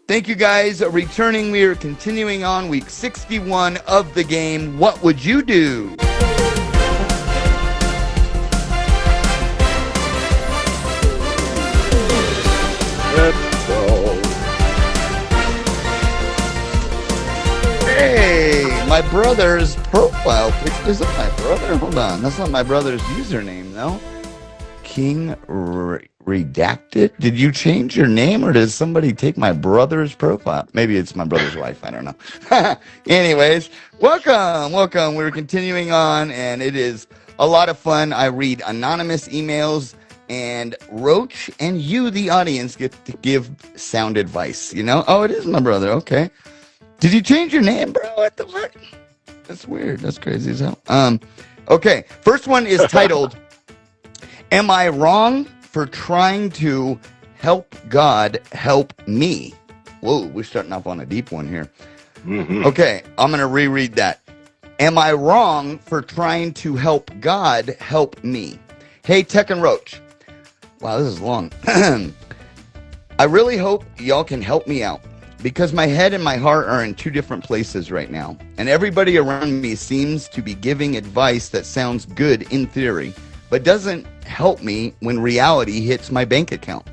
Thank you guys. Returning, we are continuing on week 61 of the game. What would you do? Let's go. Hey, my brother's profile picture. Is that my brother? Hold on. That's not my brother's username, though. King Redacted? Did you change your name, or did somebody take my brother's profile? Maybe it's my brother's wife. I don't know. Anyways, welcome. We're continuing on, and it is a lot of fun. I read anonymous emails, and Roach and you, the audience, get to give sound advice. You know? Oh, it is my brother. Okay. Did you change your name, bro? What the fuck? That's weird. That's crazy as hell. Okay. First one is titled, Am I Wrong for Trying to Help God Help Me? Whoa, we're starting off on a deep one here. Mm-hmm. Okay, I'm going to reread that. Am I wrong for trying to help God help me? Hey, Tech and Roach. Wow, this is long. I really hope y'all can help me out, because my head and my heart are in two different places right now, and everybody around me seems to be giving advice that sounds good in theory, but doesn't help me when reality hits my bank account.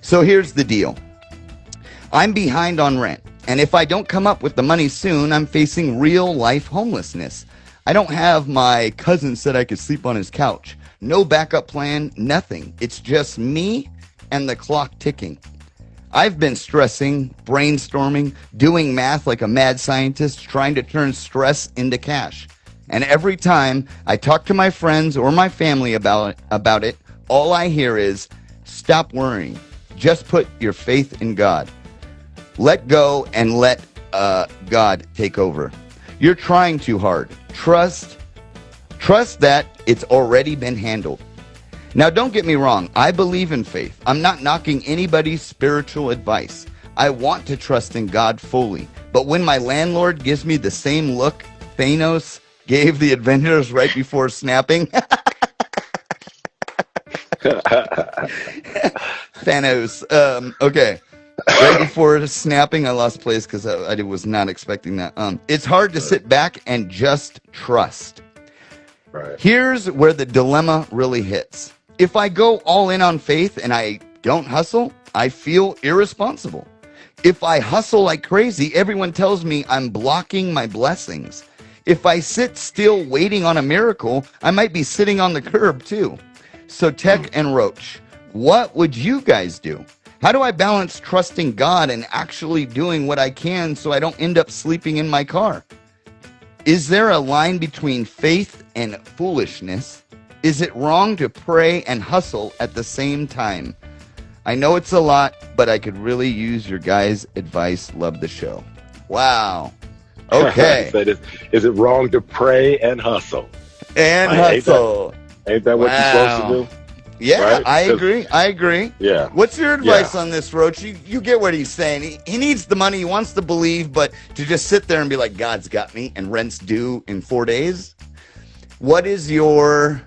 So here's the deal. I'm behind on rent, and if I don't come up with the money soon, I'm facing real life homelessness. I don't have my cousin said I could sleep on his couch. No backup plan, nothing. It's just me and the clock ticking. I've been stressing, brainstorming, doing math like a mad scientist, trying to turn stress into cash. And every time I talk to my friends or my family about it, all I hear is, stop worrying. Just put your faith in God. Let go and let God take over. You're trying too hard. Trust that it's already been handled. Now, don't get me wrong. I believe in faith. I'm not knocking anybody's spiritual advice. I want to trust in God fully. But when my landlord gives me the same look Thanos gave the Avengers right before snapping. Thanos. Okay. Right before snapping, I lost place because I was not expecting that. It's hard to sit back and just trust. Right. Here's where the dilemma really hits. If I go all in on faith and I don't hustle, I feel irresponsible. If I hustle like crazy, everyone tells me I'm blocking my blessings. If I sit still waiting on a miracle, I might be sitting on the curb too. So Tech and Roach, what would you guys do? How do I balance trusting God and actually doing what I can so I don't end up sleeping in my car? Is there a line between faith and foolishness? Is it wrong to pray and hustle at the same time? I know it's a lot, but I could really use your guys' advice. Love the show. Wow. Okay. Is it wrong to pray and hustle? And hustle. Ain't that what you're supposed to do? Yeah, right? I agree. Yeah. What's your advice on this, Roach? You get what he's saying. He needs the money. He wants to believe, but to just sit there and be like, God's got me, and rent's due in 4 days. What's your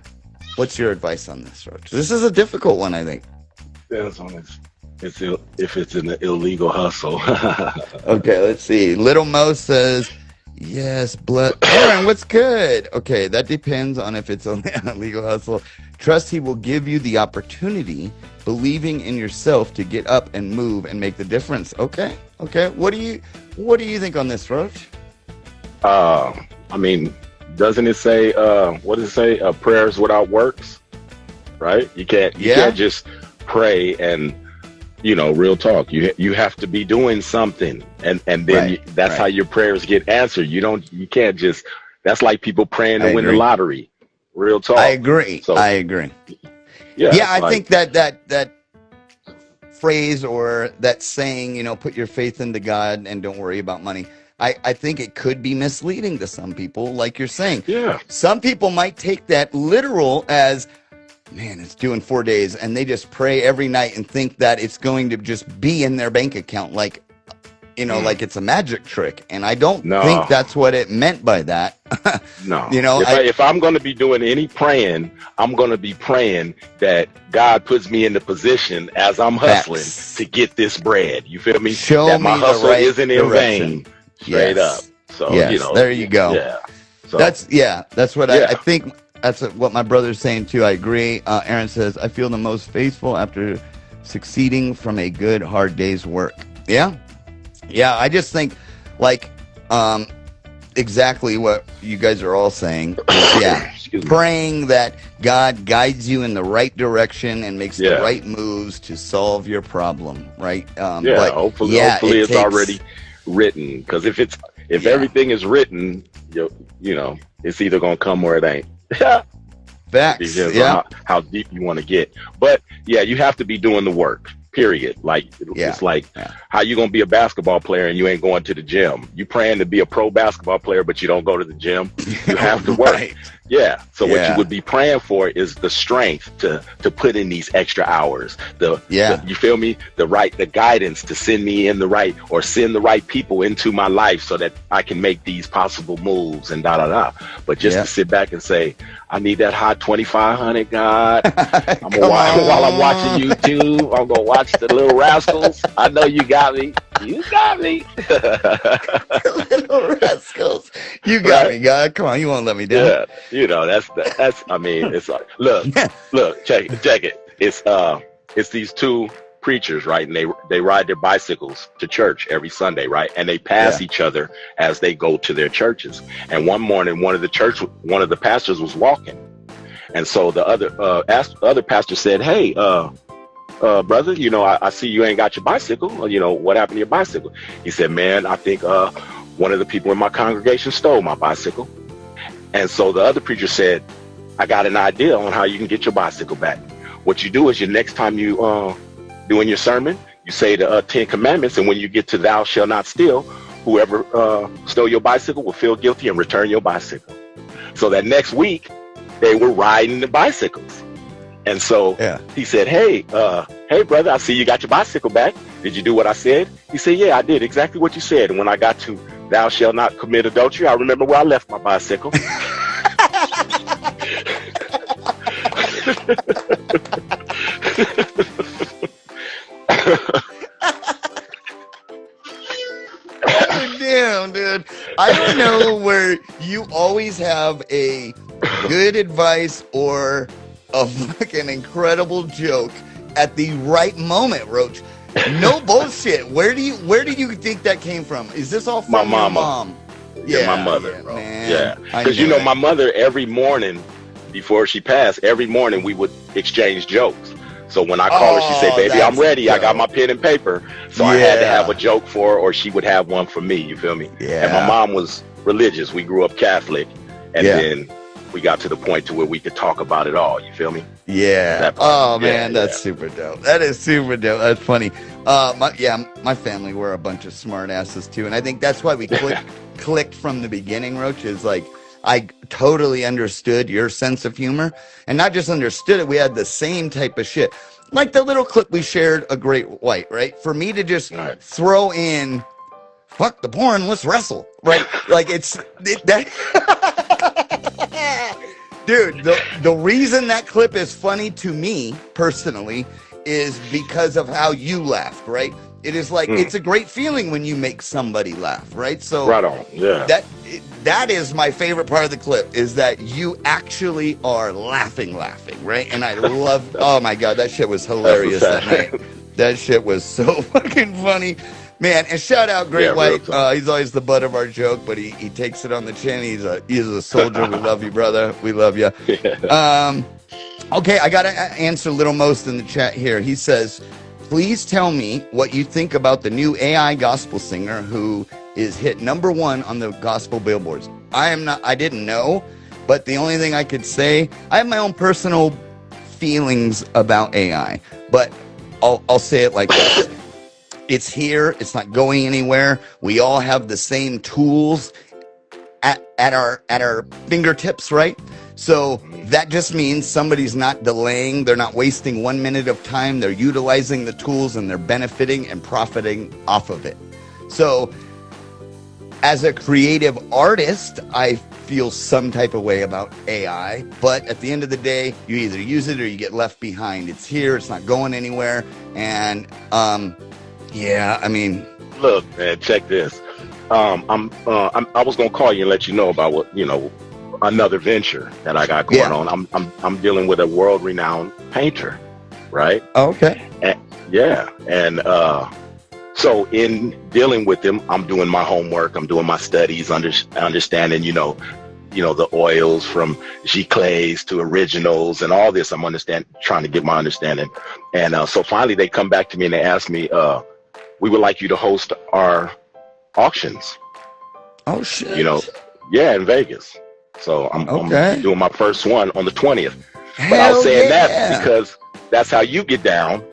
advice on this, Roach? This is a difficult one, I think. Depends on if it's an illegal hustle. Okay, let's see. Little Mo says, yes, Aaron, what's good? Okay, that depends on if it's a legal hustle. Trust he will give you the opportunity, believing in yourself to get up and move and make the difference. Okay. What do you think on this, Roach? I mean, doesn't it say, what does it say? Prayers without works, right? You can't just pray and, real talk. You have to be doing something, and then that's how your prayers get answered. You can't just. That's like people praying to win the lottery. Real talk. I agree. Yeah, I think that phrase or that saying, put your faith into God and don't worry about money. I think it could be misleading to some people, like you're saying. Yeah. Some people might take that literal as, man, it's due in 4 days, and they just pray every night and think that it's going to just be in their bank account like like it's a magic trick. And I don't No. think that's what it meant by that. No. If I'm going to be doing any praying, I'm going to be praying that God puts me in the position as I'm hustling to get this bread. You feel me? Show that my me hustle the right isn't in direction. vain. Straight up. So, there you go. Yeah. So, that's what I think. That's what my brother's saying too. I agree. Aaron says, I feel the most faithful after succeeding from a good, hard day's work. Yeah. Yeah. I just think exactly what you guys are all saying. Yeah. Praying that God guides you in the right direction and makes the right moves to solve your problem. Right. Hopefully it's already written. Because if everything is written, it's either going to come or it ain't. Facts. How deep you want to get. But you have to be doing the work. Period. It's like how you gonna be a basketball player and you ain't going to the gym. You praying to be a pro basketball player, but you don't go to the gym. You have to work. Right. Yeah. So what you would be praying for is the strength to put in these extra hours. You feel me? The guidance to send me in the right or send the right people into my life so that I can make these possible moves and But just to sit back and say, I need that hot 2,500, God. I'm gonna while I'm watching YouTube, I'm gonna watch the Little Rascals. I know you got me. You got me. Little Rascals. You got me, God. Come on, you won't let me down. Yeah, that's. I mean, it's like, look, check it. It's these two preachers, right? And they ride their bicycles to church every Sunday, right? And they pass each other as they go to their churches. And one morning, one of the pastors was walking, and so the other pastor said, "Hey, brother, I see you ain't got your bicycle. What happened to your bicycle?" He said, "Man, I think one of the people in my congregation stole my bicycle." And so the other preacher said, "I got an idea on how you can get your bicycle back. What you do is next time you doing your sermon, you say the 10 Commandments, and when you get to thou shalt not steal, whoever stole your bicycle will feel guilty and return your bicycle." So that next week, they were riding the bicycles. And so he said, hey, brother, I see you got your bicycle back. Did you do what I said? He said, yeah, I did exactly what you said. And when I got to thou shalt not commit adultery, I remember where I left my bicycle. Damn, dude. I don't know where you always have a good advice or a fucking incredible joke at the right moment, Roach. No bullshit. Where do you think that came from? Is this all from my your mama? Mom? Yeah, my mother, bro. Man. Yeah, because my mother, every morning before she passed, every morning we would exchange jokes. So when I call her, she say, "Baby, I'm ready. Dope. I got my pen and paper." So I had to have a joke for her, or she would have one for me. You feel me? Yeah. And my mom was religious. We grew up Catholic, and then we got to the point to where we could talk about it all. You feel me? Yeah. Man, that's super dope. That is super dope. That's funny. My family were a bunch of smart asses too, and I think that's why we clicked from the beginning. Roach is like, I totally understood your sense of humor, and not just understood it. We had the same type of shit, like the little clip we shared, A Great White. Right? For me to just throw in, fuck the porn, let's wrestle. Right? Like that. Dude, the reason that clip is funny to me personally is because of how you laughed, right? It is like, it's a great feeling when you make somebody laugh, right? So right on, yeah. That is my favorite part of the clip, is that you actually are laughing, right? And I love, oh my God, that shit was hilarious that night. That shit was so fucking funny. Man, and shout out Great White. He's always the butt of our joke, but he takes it on the chin. He's a soldier. We love you, brother. We love you. Yeah. Okay, I got to answer Little Most in the chat here. He says, please tell me what you think about the new AI gospel singer who is hit #1 on the gospel billboards. I didn't know, but the only thing I could say, I have my own personal feelings about AI, but I'll say it like this. It's here. It's not going anywhere. We all have the same tools at our fingertips, right? So that just means somebody's not delaying. They're not wasting 1 minute of time. They're utilizing the tools and they're benefiting and profiting off of it. So as a creative artist, I feel some type of way about AI, but at the end of the day, you either use it or you get left behind. It's here, it's not going anywhere. And yeah, I mean, look, man, check this. I was gonna call you and let you know about what, another venture that I got going on. I'm dealing with a world-renowned painter, right? Okay. And so in dealing with him, I'm doing my homework, I'm doing my studies, understanding, the oils from giclées to originals and all this. I'm trying to get my understanding. And so finally they come back to me and they ask me, we would like you to host our auctions. Oh shit. In Vegas. So I'm doing my first one on the 20th. Hell, but I was saying that because that's how you get down,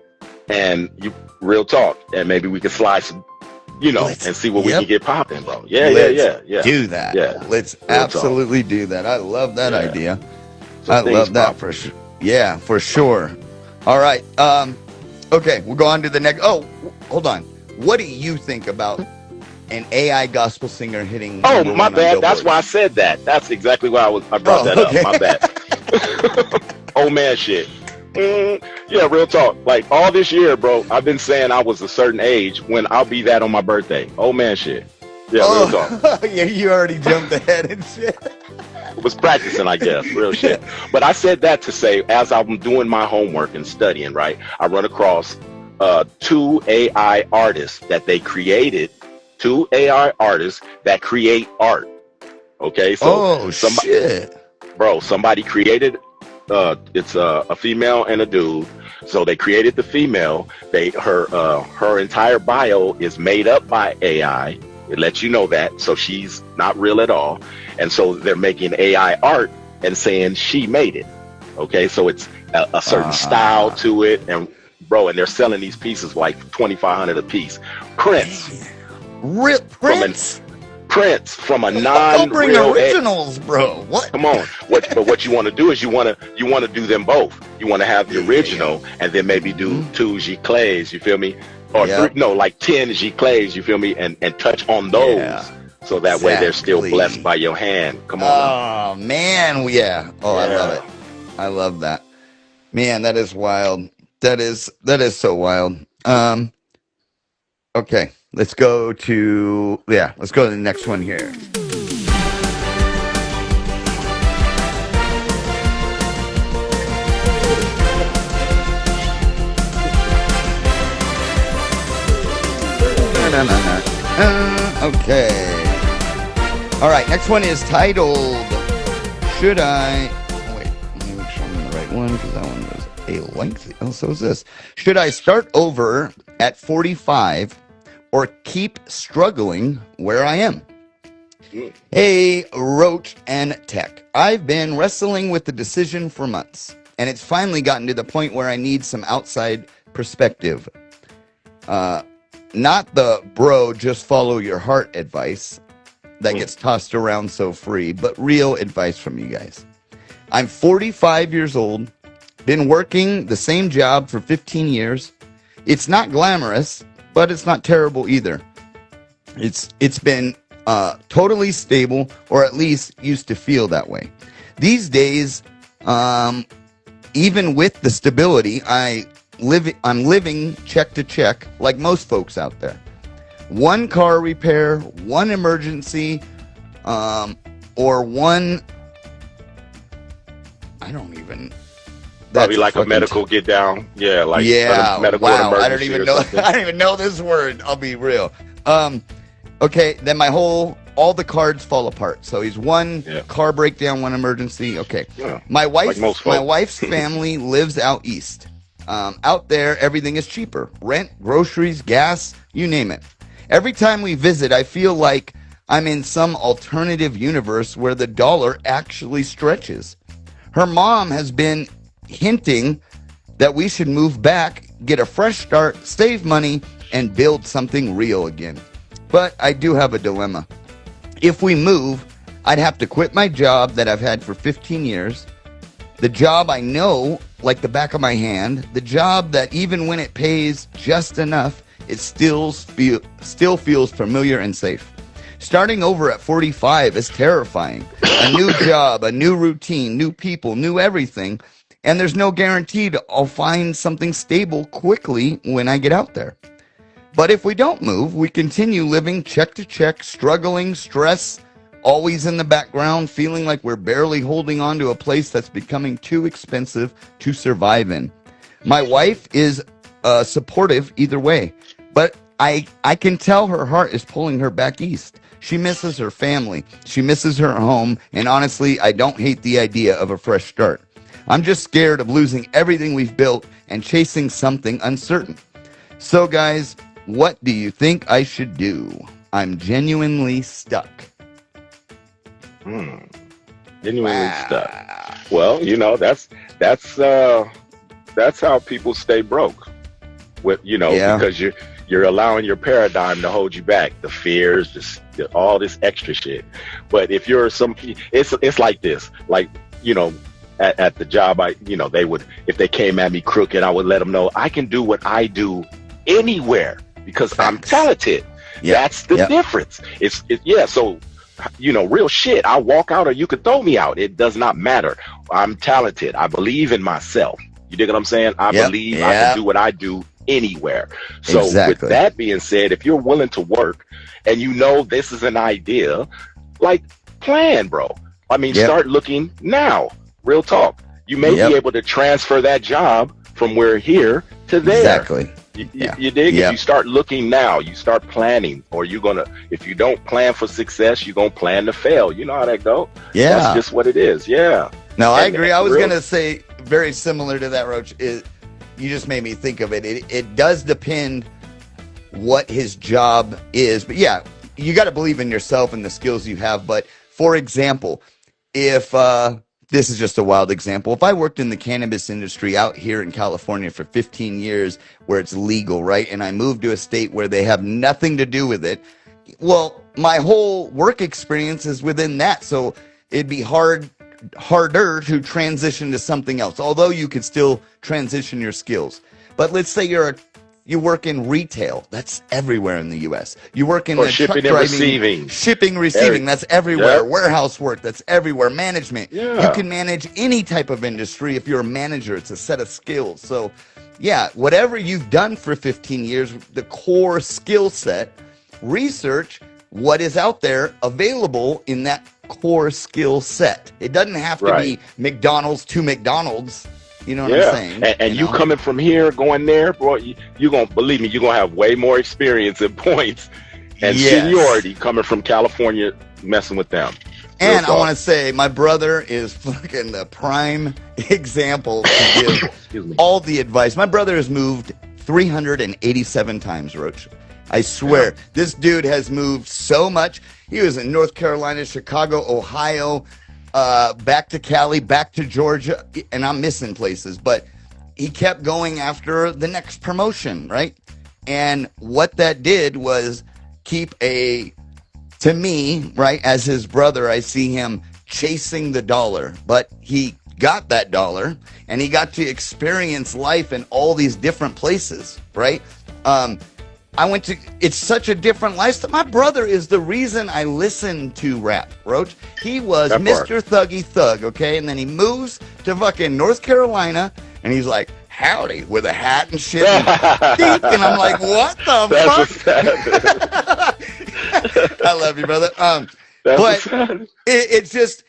and you real talk, and maybe we can slide some, and see what we can get popping, bro. Yeah. Do that. Yeah. Let's absolutely do that. I love that idea. So I love that for sure. Yeah, for sure. All right. Okay, we'll go on to the next. Oh, hold on. What do you think about an AI gospel singer hitting? Oh, my bad. That's why I said that. That's exactly why I brought that up. My bad. Oh man, shit. Yeah, real talk. Like all this year, bro, I've been saying I was a certain age when I'll be that on my birthday. Oh man, shit. Yeah, real talk. Yeah, you already jumped ahead and shit. Was practicing, I guess, real shit. But I said that to say, as I'm doing my homework and studying, right, I run across 2 AI artists that they created. 2 AI artists that create art. Okay, so somebody created. It's a female and a dude. So they created the female. Her entire bio is made up by AI. It lets you know that. So she's not real at all. And so they're making AI art and saying she made it. Okay, so it's a certain style to it, and they're selling these pieces like $2,500 a piece. Prince. Real Prince? Prince from a non-real bring originals, bro. What? Come on. But what you want to do is you want to do them both. You want to have the original and then maybe do 2 giclées, you feel me? Or 10 giclées, you feel me? And touch on those. Yeah. So that way they're still blessed by your hand. Come on. Oh, man. Yeah. Oh, I love it. I love that. Man, that is wild. That is so wild. Okay. Let's go to the next one here. Okay. All right, next one is titled, Should I... Wait, let me make sure I'm in the right one, because that one was a lengthy... Oh, so is this. Should I start over at 45 or keep struggling where I am? Hey, Roach and Tech. I've been wrestling with the decision for months, and it's finally gotten to the point where I need some outside perspective. Not the bro, just follow your heart advice that gets tossed around so free, but real advice from you guys. I'm 45 years old, been working the same job for 15 years. It's not glamorous, but it's not terrible either. It's been totally stable, or at least used to feel that way. These days, even with the stability, I'm living check to check like most folks out there. One car repair, one emergency, or one... I don't even... Probably like a medical get down. Yeah, like medical wow. emergency. I don't even know this word. I'll be real. Okay, then all the cards fall apart. So he's one car breakdown, one emergency. Okay. Yeah, my wife's family lives out east. Out there, everything is cheaper. Rent, groceries, gas, you name it. Every time we visit, I feel like I'm in some alternative universe where the dollar actually stretches. Her mom has been hinting that we should move back, get a fresh start, save money, and build something real again. But I do have a dilemma. If we move, I'd have to quit my job that I've had for 15 years, the job I know like the back of my hand, the job that even when it pays just enough, it still feels familiar and safe. Starting over at 45 is terrifying. A new job, a new routine, new people, new everything. And there's no guarantee I'll find something stable quickly when I get out there. But if we don't move, we continue living check to check, struggling, stress, always in the background, feeling like we're barely holding on to a place that's becoming too expensive to survive in. My wife is supportive either way, but I can tell her heart is pulling her back east. She misses her family. She misses her home. And honestly, I don't hate the idea of a fresh start. I'm just scared of losing everything we've built and chasing something uncertain. So guys, what do you think I should do? I'm genuinely stuck. Genuinely stuck. Well, you know, that's how people stay broke. With because you're allowing your paradigm to hold you back, the fears, all this extra shit. But if you're it's like this, like, you know, at the job, they would, if they came at me crooked, I would let them know I can do what I do anywhere because I'm talented. That's the difference. So, you know, real shit. I'll walk out or you could throw me out. It does not matter. I'm talented. I believe in myself. You dig what I'm saying? I believe I can do what I do anywhere. So with that being said, if you're willing to work and you know this is an idea, like, plan, bro. I mean, start looking now. Real talk. You may be able to transfer that job from where here to there. Exactly. You dig? If you start looking now, you start planning, or if you don't plan for success, you're going to plan to fail. You know how that go? Yeah. That's just what it is. Yeah. No, I agree. I was going to say very similar to that, Roach. You just made me think of it. It does depend what his job is. But yeah, you got to believe in yourself and the skills you have. But for example, if this is just a wild example. If I worked in the cannabis industry out here in California for 15 years where it's legal, right? And I moved to a state where they have nothing to do with it. Well, my whole work experience is within that. So it'd be harder to transition to something else, although you could still transition your skills. But let's say you work in retail. That's everywhere in the U.S. You work in shipping truck and driving, receiving. That's everywhere. Warehouse work. That's everywhere. Management. You can manage any type of industry if you're a manager. It's a set of skills. So, yeah, whatever you've done for 15 years, the core skill set, research what is out there available in that core skill set. It doesn't have to be McDonald's to McDonald's. You know what I'm saying? And you coming from here, going there, bro, you're going to, believe me, you're going to have way more experience and points and seniority coming from California messing with them. And I want to say, my brother is fucking the prime example to give all the advice. My brother has moved 387 times, Roach. I swear, this dude has moved so much. He was in North Carolina, Chicago, Ohio, back to Cali, back to Georgia, and I'm missing places, but he kept going after the next promotion, right? And what that did was to me, right, as his brother, I see him chasing the dollar, but he got that dollar, and he got to experience life in all these different places, right? It's such a different lifestyle. My brother is the reason I listen to rap, Roach. He was Mr. Thuggy Thug, okay? And then he moves to fucking North Carolina, and he's like, howdy, with a hat and shit. And I'm like, what the fuck? I love you, brother. But it's just,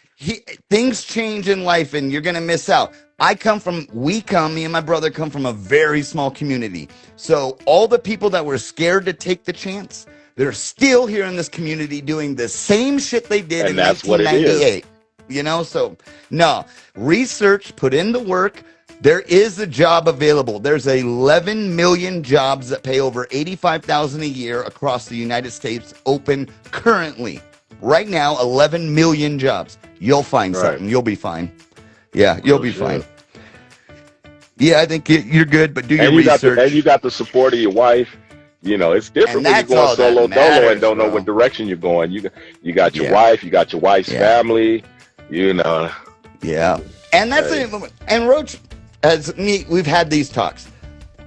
things change in life, and you're going to miss out. Me and my brother come from a very small community. So all the people that were scared to take the chance, they're still here in this community doing the same shit they did in 1998. You know, so no, research, put in the work. There is a job available. There's 11 million jobs that pay over $85,000 a year across the United States open currently. Right now, 11 million jobs. You'll find something. You'll be fine. Yeah, you'll be fine. Yeah, I think you're good, but do your research. And you got the support of your wife. You know, it's different when you're going solo dolo and don't know what direction you're going. You got your wife, you got your wife's family, you know. Yeah. And that's it. And Roach, we've had these talks.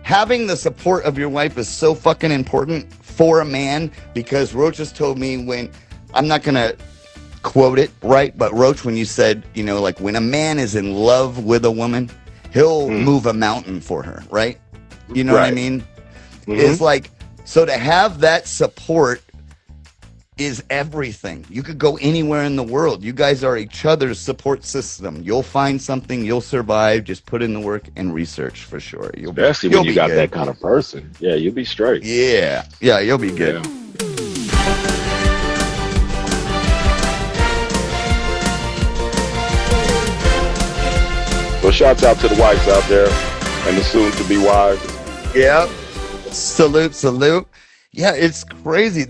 having the support of your wife is so fucking important for a man, because Roach has told me when, I'm not going to quote it right, but Roach, when you said, you know, like when a man is in love with a woman, he'll move a mountain for her, right? You know what I mean? It's like, so to have that support is everything. You could go anywhere in the world. You guys are each other's support system. You'll find something, you'll survive. Just put in the work and research for sure. Especially when you got that kind of person. Yeah, you'll be straight. Yeah, you'll be good. Yeah. Well, shouts out to the wives out there and the soon-to-be wives. Yeah. Salute. Yeah, it's crazy.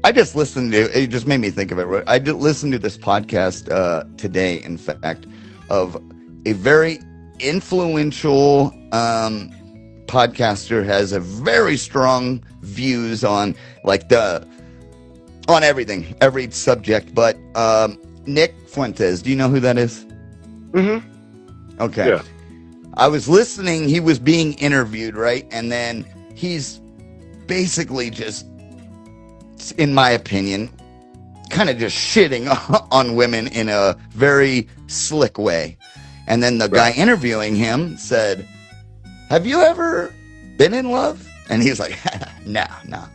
I just listened to, it just made me think of it. I did listen to this podcast today, in fact, of a very influential podcaster, has a very strong views on on everything, every subject. But Nick Fuentes, do you know who that is? Mm-hmm. Okay. Yeah. I was listening, he was being interviewed, right? And then he's basically just, in my opinion, kind of just shitting on women in a very slick way. And then the guy interviewing him said, have you ever been in love? And he's like, no.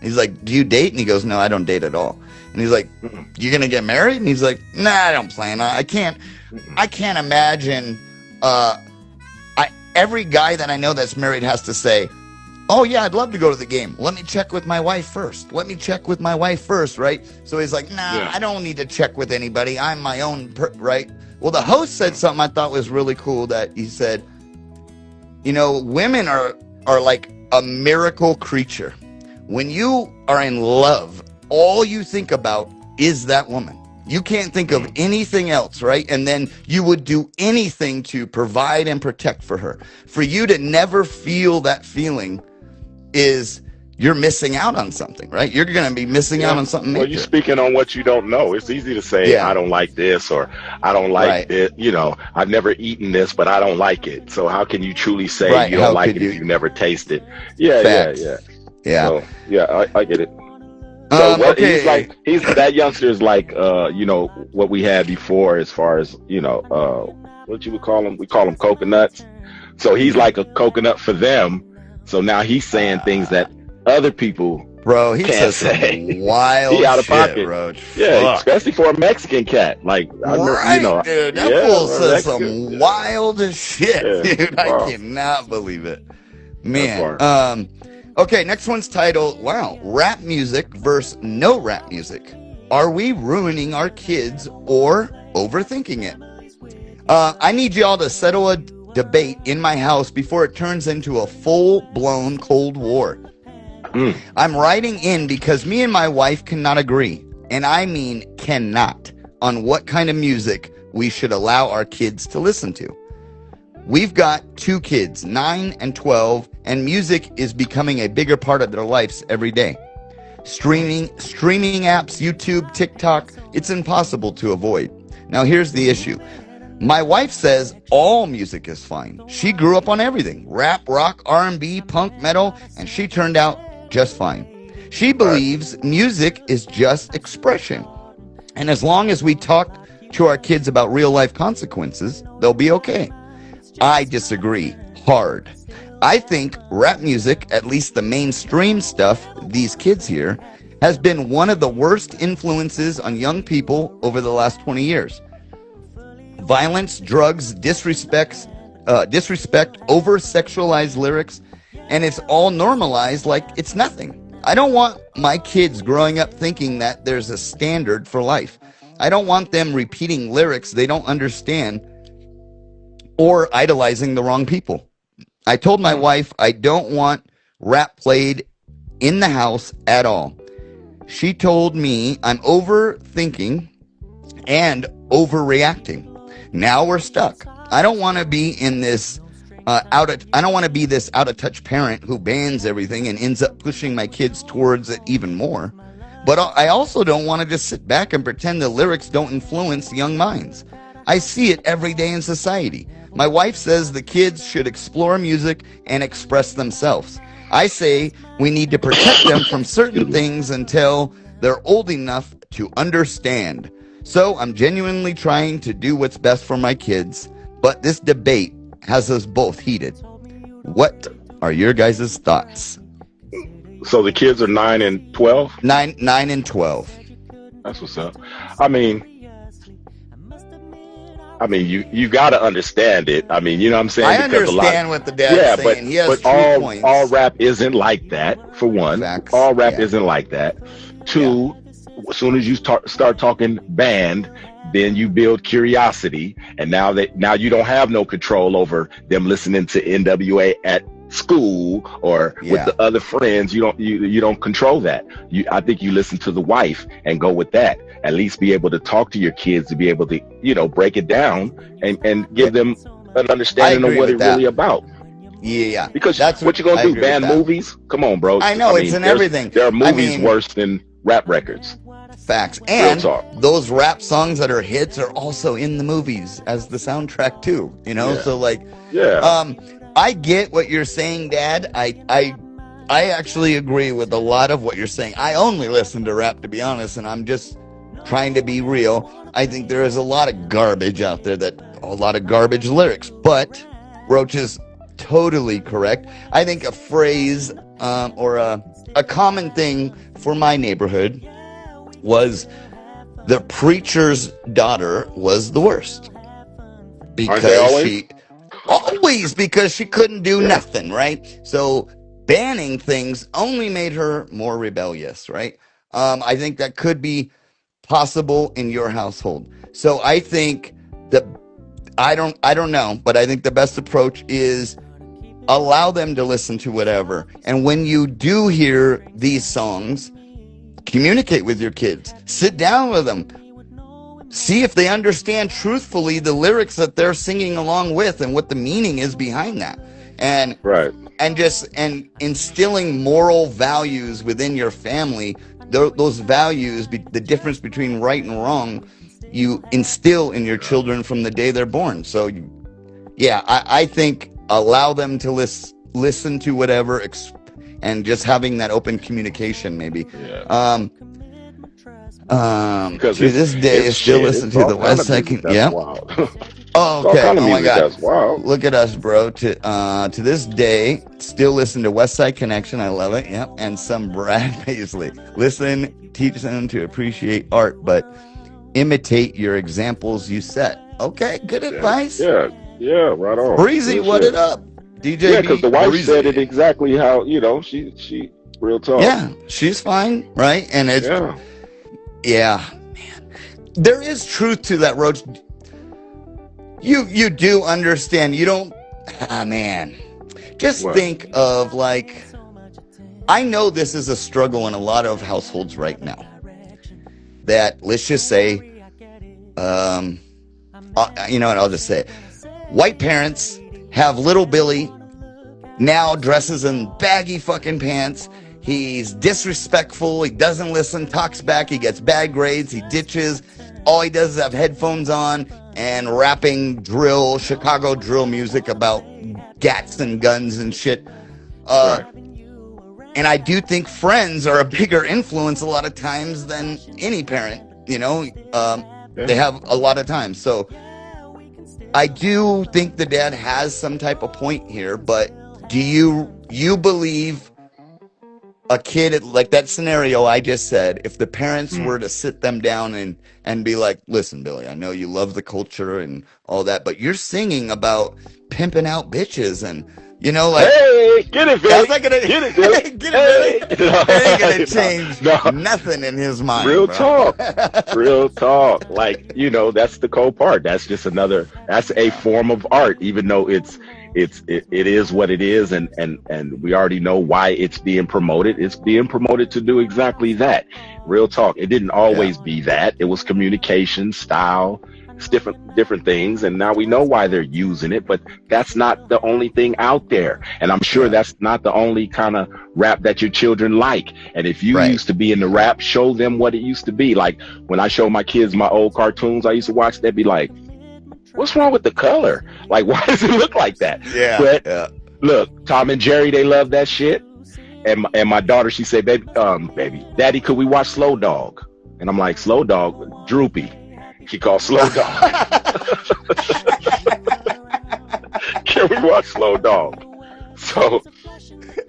He's like, do you date? And he goes, no, I don't date at all. And he's like, you gonna get married? And he's like, nah, I don't plan. I can't imagine. Every guy that I know that's married has to say, oh yeah, I'd love to go to the game. Let me check with my wife first. Right? So he's like, nah, I don't need to check with anybody. I'm my own, right? Well, the host said something I thought was really cool, that he said, you know, women are like a miracle creature. When you are in love, all you think about is that woman. You can't think of anything else, right? And then you would do anything to provide and protect for her. For you to never feel that feeling is, you're missing out on something, right? You're going to be missing out on something major. Well, you're speaking on what you don't know. It's easy to say, I don't like this, or I don't like it. You know, I've never eaten this, but I don't like it. So how can you truly say you don't like it if you never taste it? Yeah. So, I get it. So he's that youngster is like, you know, what we had before, as far as, you know, what you would call them? We call them coconuts. So he's like a coconut for them. So now he's saying things that other people he says some wild he out of pocket. Shit, Roach. Yeah, especially for a Mexican cat. Like, right, you know, dude, that fool says some wild shit, dude. Wow. I cannot believe it, man. Okay, next one's titled, rap music versus no rap music. Are we ruining our kids or overthinking it? I need y'all to settle a debate in my house before it turns into a full-blown Cold War. I'm writing in because me and my wife cannot agree, and I mean cannot, on what kind of music we should allow our kids to listen to. We've got 2 kids, 9 and 12, and music is becoming a bigger part of their lives every day. Streaming apps, YouTube, TikTok, it's impossible to avoid. Now here's the issue. My wife says all music is fine. She grew up on everything, rap, rock, R&B, punk, metal, and she turned out just fine. She believes music is just expression. And as long as we talk to our kids about real life consequences, they'll be okay. I disagree hard. I think rap music, at least the mainstream stuff these kids hear, has been one of the worst influences on young people over the last 20 years. Violence, drugs, disrespect, over-sexualized lyrics, and it's all normalized like it's nothing. I don't want my kids growing up thinking that there's a standard for life. I don't want them repeating lyrics they don't understand or idolizing the wrong people. I told my wife I don't want rap played in the house at all. She told me I'm overthinking and overreacting. Now we're stuck. I don't want to be in this I don't want to be this out of touch parent who bans everything and ends up pushing my kids towards it even more. But I also don't want to just sit back and pretend the lyrics don't influence young minds. I see it every day in society. My wife says the kids should explore music and express themselves. I say we need to protect them from certain things until they're old enough to understand. So I'm genuinely trying to do what's best for my kids, but this debate has us both heated. What are your guys' thoughts? So the kids are 9 and 12? 9 and 12. That's what's up. I mean, you got to understand it. I mean, you know what I'm saying? I understand what the dad's saying. He has but points. all rap isn't like that, for one. Facts. All rap isn't like that. Two, as soon as you start talking band, then you build curiosity, and now you don't have no control over them listening to NWA at school or with the other friends. You don't control that. I think you listen to the wife and go with that. At least be able to talk to your kids, to be able to break it down and give them an understanding of what it's really about. Yeah, because that's what you're gonna do. Ban movies? Come on, bro. I know it's in everything. There are movies worse than rap records. Facts. And those rap songs that are hits are also in the movies as the soundtrack too. So I get what you're saying, Dad. I actually agree with a lot of what you're saying. I only listen to rap, to be honest, and I'm just trying to be real. I think there is a lot of garbage out there, a lot of garbage lyrics, but Roach is totally correct. I think a phrase or a common thing for my neighborhood was the preacher's daughter was the worst. Because because she couldn't do nothing, right? So banning things only made her more rebellious, right? I think that could be possible in your household. So I think that I don't know, but I think the best approach is allow them to listen to whatever. And when you do hear these songs, communicate with your kids. Sit down with them. See if they understand truthfully the lyrics that they're singing along with and what the meaning is behind that. And and instilling moral values within your family. Those values, the difference between right and wrong, you instill in your children from the day they're born. So, I think allow them to listen to whatever, and just having that open communication, maybe. Because to this day, I still listen to the West Side. Oh, okay. Oh my God! Look at us, bro. To this day, still listen to West Side Connection. I love it. Yep, and some Brad Paisley. Listen, teach them to appreciate art, but imitate your examples you set. Okay, good advice. Yeah, right on. Breezy, what it up, DJ? Yeah, because the wife said it exactly how she real talk. Yeah, she's fine, right? And it's man. There is truth to that, Roach. You do understand. You don't, man. Just think of I know this is a struggle in a lot of households right now. That, let's just say, you know what, I'll just say it. White parents have little Billy now dresses in baggy fucking pants. He's disrespectful. He doesn't listen, talks back. He gets bad grades. He ditches. All he does is have headphones on and rapping Chicago drill music about gats and guns and shit. And I do think friends are a bigger influence a lot of times than any parent, they have a lot of times. So I do think the dad has some type of point here, but do you believe a kid, like that scenario I just said, if the parents were to sit them down and be like, listen, Billy, I know you love the culture and all that, but you're singing about pimping out bitches and, hey, get it, Billy. That's not gonna, get it, Billy. Get it, Billy. It ain't gonna change nothing in his mind. Real talk. That's the cool part. That's just that's a form of art, even though it is what it is, and we already know why it's being promoted. It's being promoted to do exactly that. Real talk. It didn't always be that. It was communication, style, it's different things, and now we know why they're using it, but that's not the only thing out there. And I'm sure that's not the only kind of rap that your children like. And if you used to be in the rap, show them what it used to be. Like when I show my kids my old cartoons I used to watch, they'd be like, what's wrong with the color? Like, why does it look like that? Yeah. But look, Tom and Jerry, they love that shit. And my daughter, she said, baby, Daddy, could we watch Slow Dog? And I'm like, Slow Dog, Droopy. She called Slow Dog. Can we watch Slow Dog? So,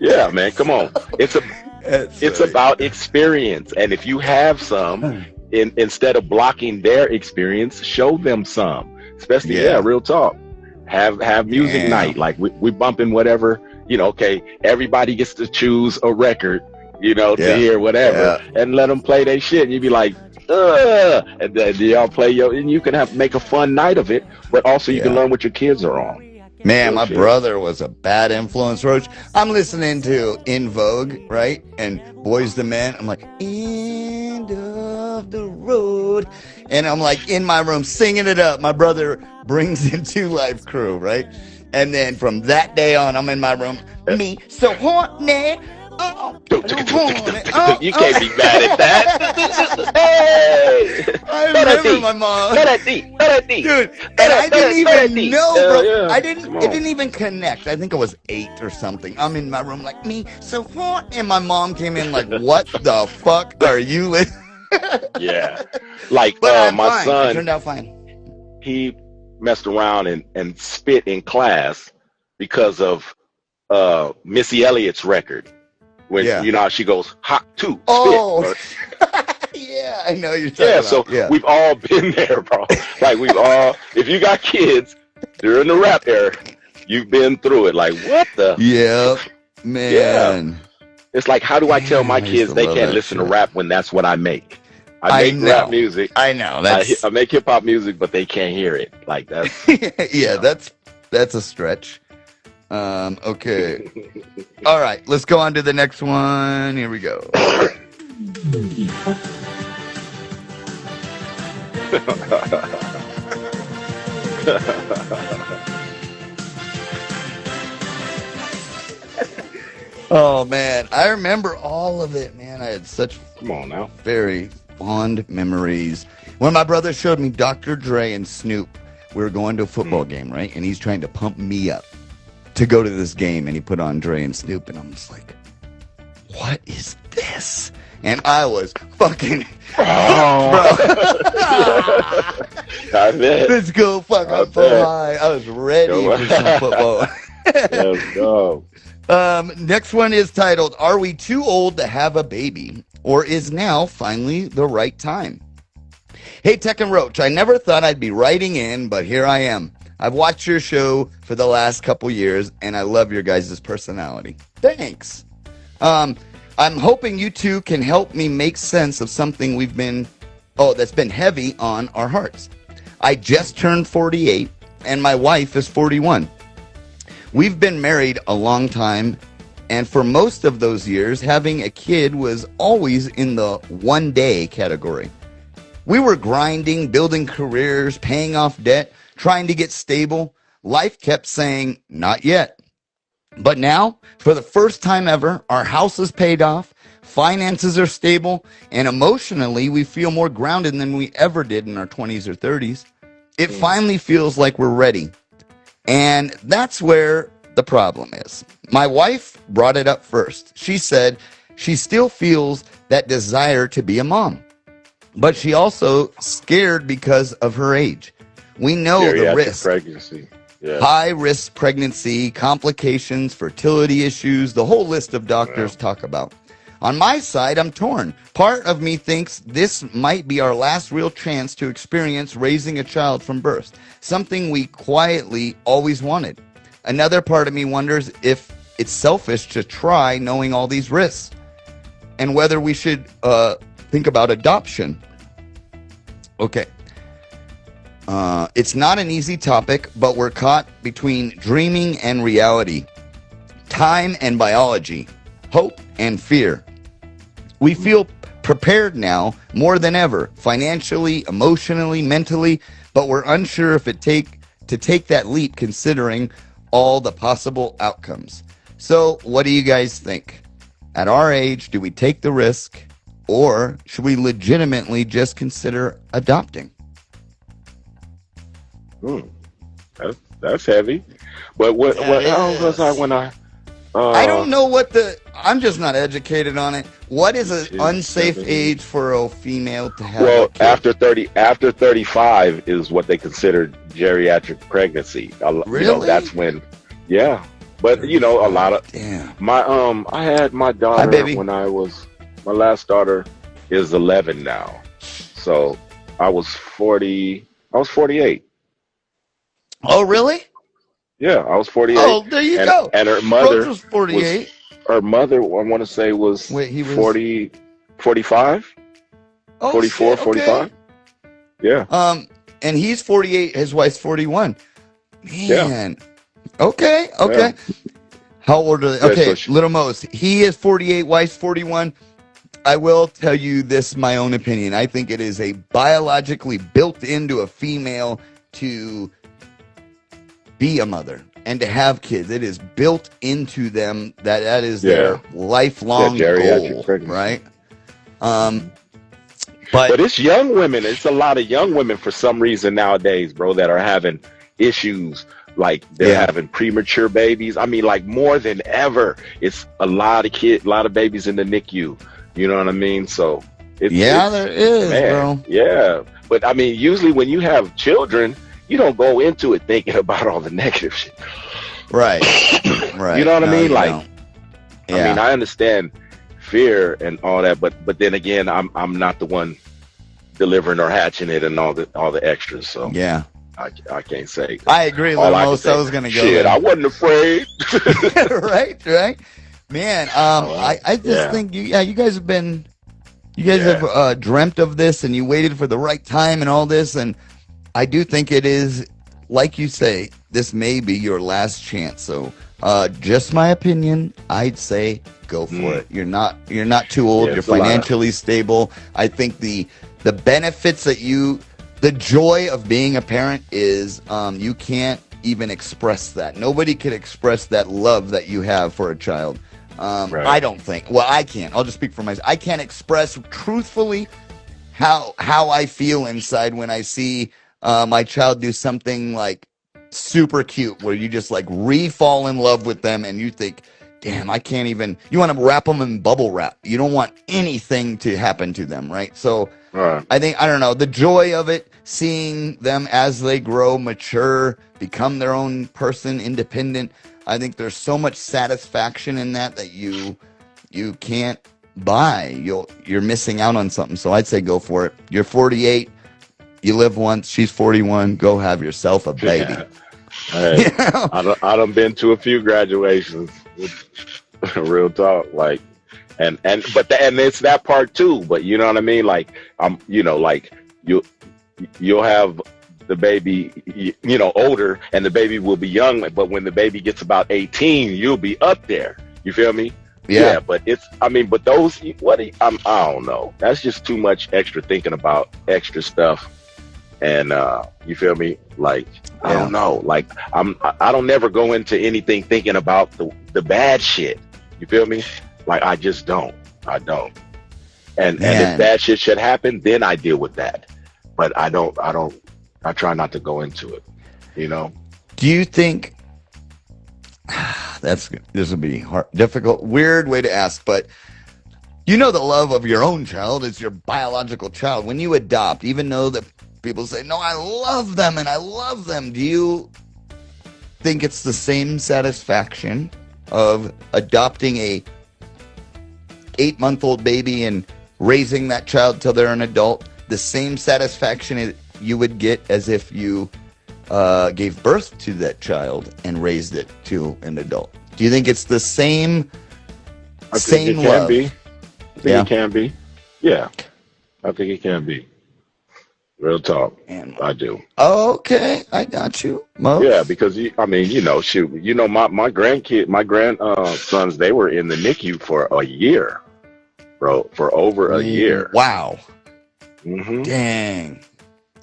yeah, man, come on. It's about experience. And if you have some, instead of blocking their experience, show them some. Especially, real talk. Have music night. Like we bumping whatever, okay, everybody gets to choose a record, to hear whatever, and let them play their shit. And you'd be like, and then y'all play and you can make a fun night of it, but also you can learn what your kids are on. Man, my brother was a bad influence, Roach. I'm listening to In Vogue, right? And Boys the Men. I'm like, end of the road. And I'm like in my room singing it up. My brother brings in Two Live Crew, right? And then from that day on, I'm in my room. Me so horny. Oh, you can't be mad at that. Hey, I remember my mom. Dude, and I didn't even know, bro. It didn't even connect. I think I was 8 or something. I'm in my room like, me so horny. And my mom came in like, what the fuck are you listening? Yeah. Like, my son. It turned out fine. He messed around and spit in class because of Missy Elliott's record. When how she goes hot too. Spit. Oh, yeah, I know you're talking about. So we've all been there, bro. Like if you got kids during the rap era, you've been through it. Like what the? Yeah, man. Yeah. It's like, how do I tell my kids they can't listen to rap when that's what I make? I make rap music. I know. I make hip hop music, but they can't hear it. Like that's. Yeah, that's a stretch. Okay. All right, let's go on to the next one. Here we go. Oh man, I remember all of it, man. I had such very fond memories. When my brother showed me Dr. Dre and Snoop, we were going to a football game, right? And he's trying to pump me up to go to this game, and he put on Dre and Snoop, and I'm just like, what is this? And I was fucking, bro. Let's go fuck up so high. I was ready for some football. Let's go. Next one is titled, Are We Too Old to Have a Baby? Or Is Now Finally the Right Time? Hey, Tech and Roach, I never thought I'd be writing in, but here I am. I've watched your show for the last couple years, and I love your guys' personality. Thanks. I'm hoping you two can help me make sense of something that's been heavy on our hearts. I just turned 48, and my wife is 41. We've been married a long time, and for most of those years, having a kid was always in the one-day category. We were grinding, building careers, paying off debt, trying to get stable. Life kept saying, not yet. But now, for the first time ever, our house is paid off, finances are stable, and emotionally, we feel more grounded than we ever did in our 20s or 30s. It finally feels like we're ready. And that's where the problem is. My wife brought it up first. She said she still feels that desire to be a mom, but she also scared because of her age. We know the risk. Pregnancy. Yeah. High risk pregnancy, complications, fertility issues, the whole list of doctors talk about. On my side, I'm torn. Part of me thinks this might be our last real chance to experience raising a child from birth, something we quietly always wanted. Another part of me wonders if it's selfish to try knowing all these risks, and whether we should think about adoption. Okay. It's not an easy topic, but we're caught between dreaming and reality, time and biology, hope and fear. We feel prepared now more than ever, financially, emotionally, mentally, but we're unsure if to take that leap considering all the possible outcomes. So what do you guys think? At our age, do we take the risk, or should we legitimately just consider adopting? That's heavy. But how old was I when I? I don't know I'm just not educated on it. What is an unsafe age for a female to have a kid? After 35 is what they consider geriatric pregnancy. Really? You know, that's when, yeah. But you know, a lot of I had my daughter when my last daughter is 11 now. So I was 48. Oh, really? Yeah, I was 48. Oh, there you go. And her mother was 48. Her mother, I want to say, was 40, 45, 44, shit, okay. 45. Yeah. And he's 48. His wife's 41. Man. Yeah. Okay. Yeah. How old are they? Okay, Little Mo's. He is 48. Wife's 41. I will tell you this, my own opinion. I think it is a biologically built into a female to be a mother and to have kids. It is built into them that is their lifelong goal, right? But it's young women. It's a lot of young women for some reason nowadays, bro, that are having issues. Like they're having premature babies. I mean, like more than ever. It's a lot of babies in the NICU. You know what I mean? So there is, bro. Yeah, but I mean, usually when you have children, you don't go into it thinking about all the negative shit. Right. You know what I mean? Like, I mean, I understand fear and all that, but then again, I'm not the one delivering or hatching it and all the extras. So yeah. I can't say. I agree with most. I was going to go shit, I wasn't afraid. Right. Man, I just think you guys have dreamt of this and you waited for the right time and all this. And I do think it is, like you say, this may be your last chance. So just my opinion, I'd say go for it. You're not too old. You're financially stable. I think the benefits the joy of being a parent is you can't even express that. Nobody can express that love that you have for a child. Right. I don't think. Well, I can't. I'll just speak for myself. I can't express truthfully how I feel inside when I see my child do something like super cute, where you just like fall in love with them, and you think, damn, I can't even. You want to wrap them in bubble wrap. You don't want anything to happen to them, right? So I think, I don't know, the joy of it, seeing them as they grow, mature, become their own person, independent. I think there's so much satisfaction in that you can't buy. You're missing out on something. So I'd say go for it. You're 48. You live once. She's 41. Go have yourself a baby. Yeah. Hey, you know? I done been to a few graduations. Real talk, like, and it's that part too. But you know what I mean? Like, like you'll have the baby, older, and the baby will be young. But when the baby gets about 18, you'll be up there. You feel me? Yeah. But those, I don't know. That's just too much extra thinking about extra stuff. And you feel me? Like, I don't know. Like, I don't never go into anything thinking about the bad shit. You feel me? Like, I just don't. I don't. And if bad shit should happen, then I deal with that. But I don't. I try not to go into it. You know. Do you think this would be hard, difficult, weird way to ask, but the love of your own child is your biological child. When you adopt, even though that people say, no, I love them and I love them, do you think it's the same satisfaction of adopting a 8-month-old baby and raising that child till they're an adult, the same satisfaction you would get as if you gave birth to that child and raised it to an adult? Do you think it's the same love? I think it can be. Yeah. I think it can be. Real talk. I do. Okay, I got you. Mo? Yeah, because my grandsons, they were in the NICU for a year, bro, for over a year. Wow. Mm-hmm.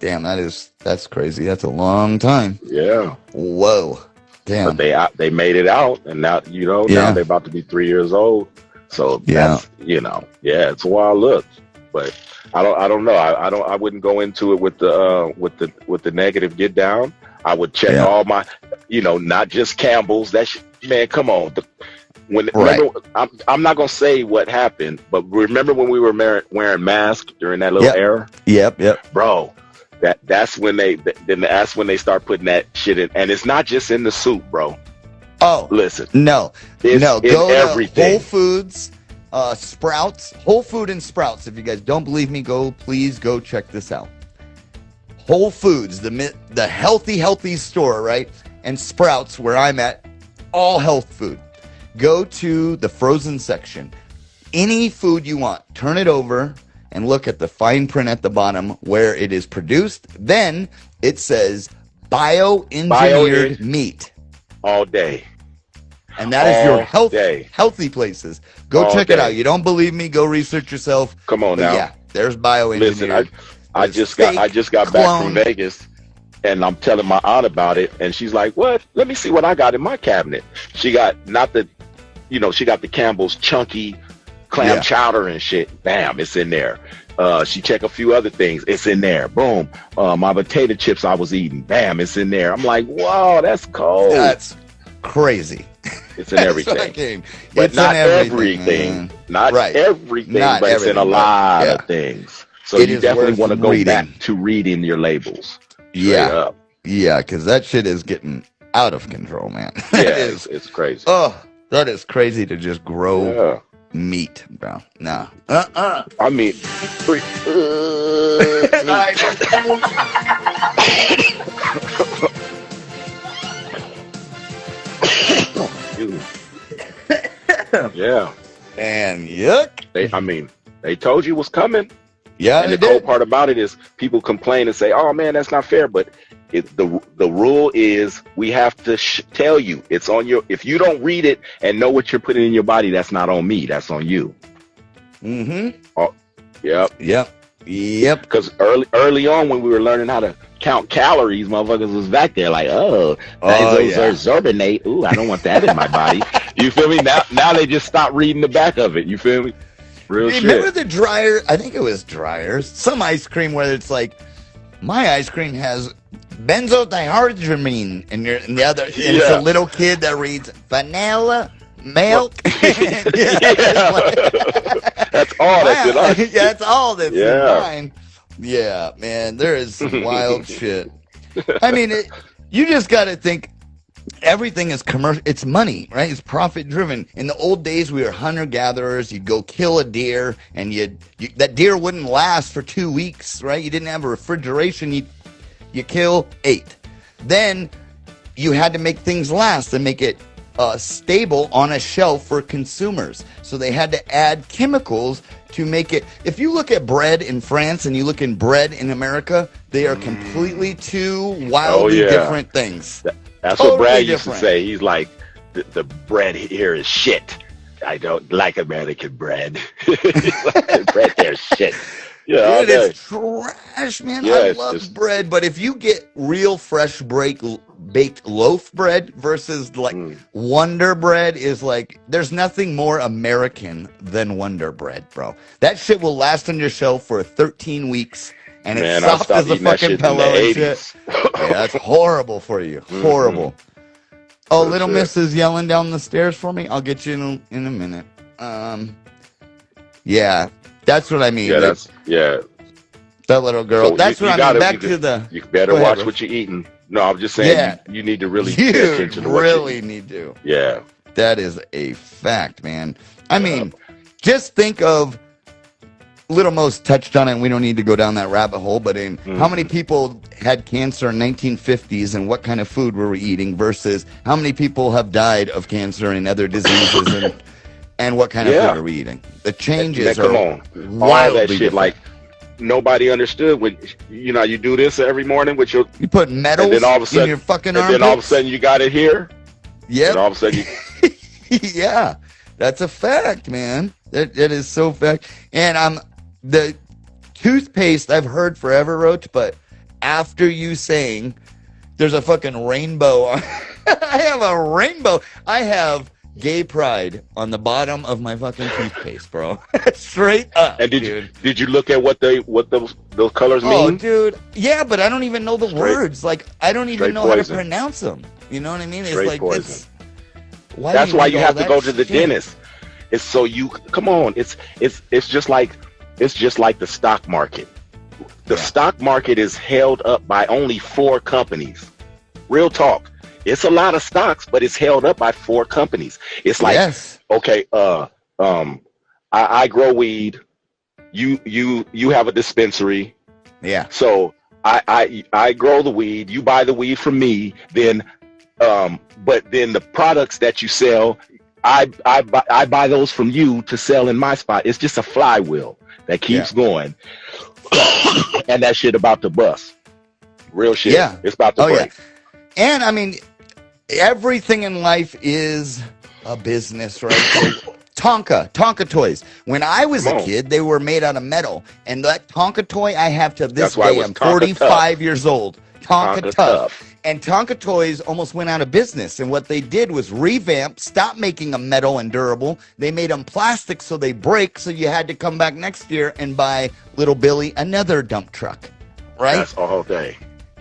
Damn, that's crazy. That's a long time. Yeah. Whoa. Damn. But they made it out, and now now they're about to be 3 years old. So that's it's a wild look. But I don't know. I wouldn't go into it with the negative get down. I would check all my, not just Campbell's. Man, come on. Remember, I'm not gonna say what happened, but remember when we were wearing masks during that little era? Yep. Bro, that's when they start putting that shit in, and it's not just in the soup, bro. Oh, listen, no, go everything. to Whole Foods, Sprouts, Whole Food and Sprouts. If you guys don't believe me, please go check this out. Whole Foods, the healthy store, right? And Sprouts, where I'm at, all health food. Go to the frozen section. Any food you want, turn it over and look at the fine print at the bottom where it is produced. Then it says bioengineered meat. All day. And that is your healthy places. Go check it out. You don't believe me? Go research yourself. Come on now. Yeah, there's bioengineered. Listen, I just got back from Vegas, and I'm telling my aunt about it, and she's like, "What? Let me see what I got in my cabinet." She got she got the Campbell's chunky clam chowder and shit. Bam, it's in there. She checked a few other things. It's in there. Boom. My potato chips I was eating. Bam, it's in there. I'm like, whoa, that's cold. That's crazy. It's in everything. But it's not in everything. Not everything, but it's in a lot of things. So you definitely want to go back to reading your labels. Yeah, because that shit is getting out of control, man. It's crazy. Oh, that is crazy to just grow meat, bro. Nah. I mean, yeah. And yuck. They told you what's coming. Yeah, and the cool part about it is people complain and say, "Oh man, that's not fair." But the rule is we have to tell you it's on your. If you don't read it and know what you're putting in your body, that's not on me. That's on you. Mm-hmm. Oh, yep. Because early on when we were learning how to count calories, motherfuckers was back there like, those are Zorbinate. Ooh, I don't want that in my body. You feel me? Now they just stop reading the back of it. You feel me? Remember the dryer? I think it was dryers. Some ice cream where it's like, my ice cream has benzodihydramine, and the other, and it's a little kid that reads vanilla milk. That's all that's in us. That's all that's in mine. Yeah, man, there is some wild shit. I mean, you just got to think. Everything is commercial. It's money, right? It's profit driven. In the old days, we were hunter gatherers. You'd go kill a deer, and that deer wouldn't last for 2 weeks, right? You didn't have a refrigeration. You kill, ate. Then you had to make things last and make it stable on a shelf for consumers. So they had to add chemicals to make it. If you look at bread in France and you look in bread in America, they are completely two wildly different things. That's totally what Brad used to say. He's like, the bread here is shit. I don't like American bread. The bread there is shit. Yeah, dude, it's trash, man. I love bread, but if you get real fresh baked loaf bread versus like Wonder Bread is like, there's nothing more American than Wonder Bread, bro. That shit will last on your shelf for 13 weeks. And it's soft as a fucking pillow and shit. Yeah, that's horrible for you. Horrible. Oh, Little Miss is yelling down the stairs for me. I'll get you in a minute. Yeah, that's what I mean. Yeah, that little girl. So that's what I mean. Back to the. You better watch what you're eating. No, I'm just saying you need to really pay attention to what you're eating. Need to. Yeah. That is a fact, man. I mean, just think of. Little Most touched on it, and we don't need to go down that rabbit hole, but how many people had cancer in 1950s and what kind of food were we eating versus how many people have died of cancer and other diseases and what kind of food are we eating? The changes are all that shit different. Like nobody understood when you do this every morning with your you put metals and then all of a sudden, in your fucking armpits. And then all of a sudden you got it here. Yeah. And all of a sudden yeah. That's a fact, man. That is so fact. And the toothpaste I've heard forever, Roach, but after you saying there's a fucking rainbow. I have a rainbow. I have gay pride on the bottom of my fucking toothpaste, bro. Straight up. And dude. Did you look at what those colors mean? Oh, dude. Yeah, but I don't even know the words. Like, I don't even know how to pronounce them. You know what I mean? It's straight like poison. That's why you have to go to the dentist. It's so you come on. It's just like the stock market. The stock market is held up by only 4 companies. Real talk. It's a lot of stocks, but it's held up by 4 companies. It's like, okay, I grow weed. You have a dispensary. Yeah. So I grow the weed. You buy the weed from me. Then, but then the products that you sell, I buy those from you to sell in my spot. It's just a flywheel that keeps going. And that shit about to bust. Real shit. Yeah. It's about to break. Yeah. And I mean, everything in life is a business, right? So, Tonka toys. When I was a kid, they were made out of metal. And that Tonka toy I have to this day, I'm 45 years old. Tonka Tough. And Tonka toys almost went out of business. And what they did was revamp, stop making them metal and durable. They made them plastic so they break. So you had to come back next year and buy Little Billy another dump truck. Right? That's all day.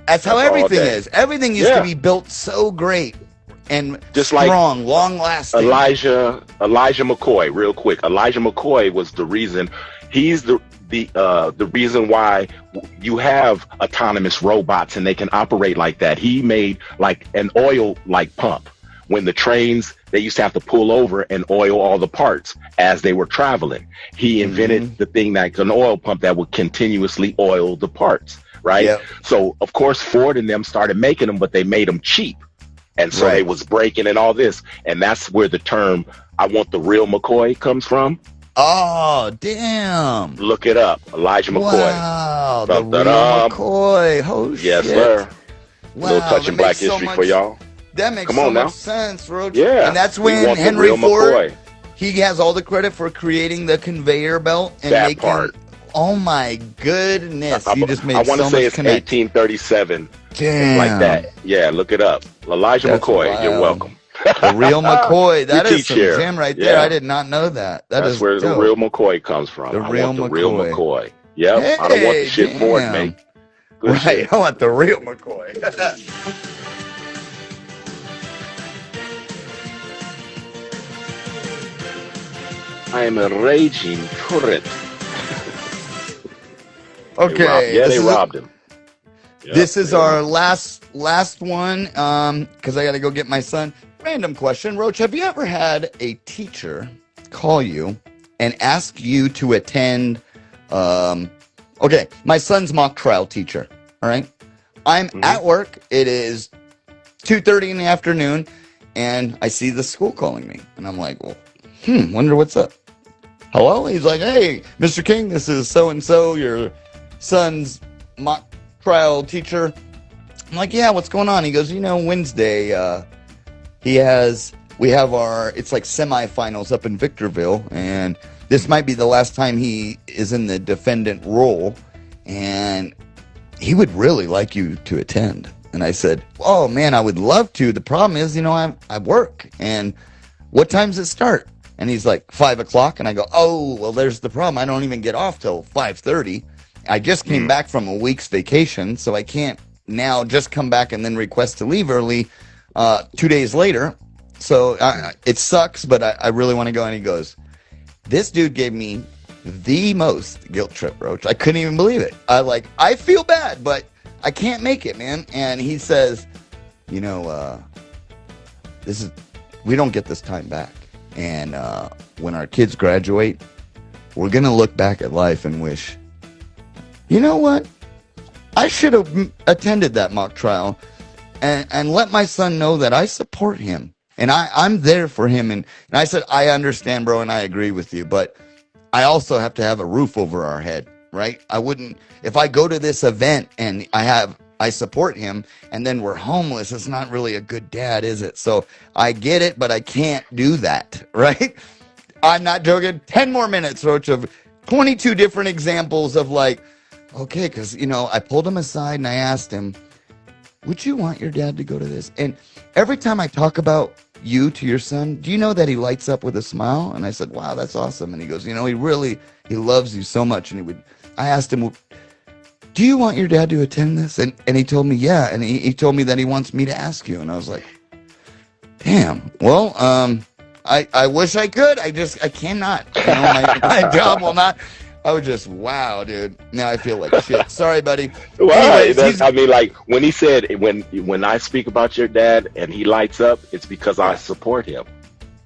That's how everything is. Everything used to be built so great and just strong, like long lasting. Elijah McCoy, real quick. Elijah McCoy was the reason. He's the reason why you have autonomous robots and they can operate like that. He made like an oil like pump when the trains, they used to have to pull over and oil all the parts as they were traveling. He invented the thing like an oil pump that would continuously oil the parts, right? Yep. So of course Ford and them started making them, but they made them cheap. And so they was breaking and all this. And that's where the term, I want the real McCoy comes from. Oh, damn. Look it up. Elijah McCoy. Wow, the real McCoy. Oh, shit. Yes, sir. Wow, little touching black history for y'all. That makes so much sense, Roach. Yeah. And that's when Henry Ford, he has all the credit for creating the conveyor belt and that part. Oh, my goodness. You just made so much I want to say it's 1837. Damn. Like that. Yeah, look it up. Elijah McCoy, wild. You're welcome. The real McCoy. That is some gem right there. I did not know that. That's where the real McCoy comes from. The real McCoy. Yep. Hey, I don't want the shit Ford make. Good shit. I want the real McCoy. I am a raging turret. Okay. They robbed him. Yep, this is our last one, because I got to go get my son. Random question, Roach. Have you ever had a teacher call you and ask you to attend? Okay, my son's mock trial teacher. All right, I'm at work. It is 2:30 in the afternoon, and I see the school calling me, and I'm like, well, wonder what's up. Hello? He's like, hey, Mr. King, this is so and so, your son's mock trial teacher. I'm like, yeah, what's going on? He goes, Wednesday, we have it's like semifinals up in Victorville, and this might be the last time he is in the defendant role, and he would really like you to attend. And I said, oh man, I would love to. The problem is, I work, and what time's it start? And he's like, 5:00. And I go, oh, well, there's the problem. I don't even get off till 5:30. I just came back from a week's vacation, so I can't now just come back and then request to leave early 2 days later. So it sucks, but I really want to go. And he goes, this dude gave me the most guilt trip, Roach. I couldn't even believe it. I feel bad, but I can't make it, man. And he says, we don't get this time back. And when our kids graduate, we're going to look back at life and wish, you know what? I should have attended that mock trial and let my son know that I support him. And I'm there for him. And I said, I understand, bro, and I agree with you. But I also have to have a roof over our head, right? I wouldn't, if I go to this event and I support him and then we're homeless, it's not really a good dad, is it? So I get it, but I can't do that, right? I'm not joking. 10 more minutes, Roach, of 22 different examples of okay, because, I pulled him aside and I asked him, would you want your dad to go to this? And every time I talk about you to your son, do you know that he lights up with a smile? And I said, wow, that's awesome. And he goes, he loves you so much. And I asked him, do you want your dad to attend this? And he told me, yeah. And he told me that he wants me to ask you. And I was like, damn. Well, I wish I could. I cannot. My job will not. I was just, wow, dude. Now I feel like shit. Sorry, buddy. Well, I mean, like when he said, when I speak about your dad and he lights up, it's because I support him.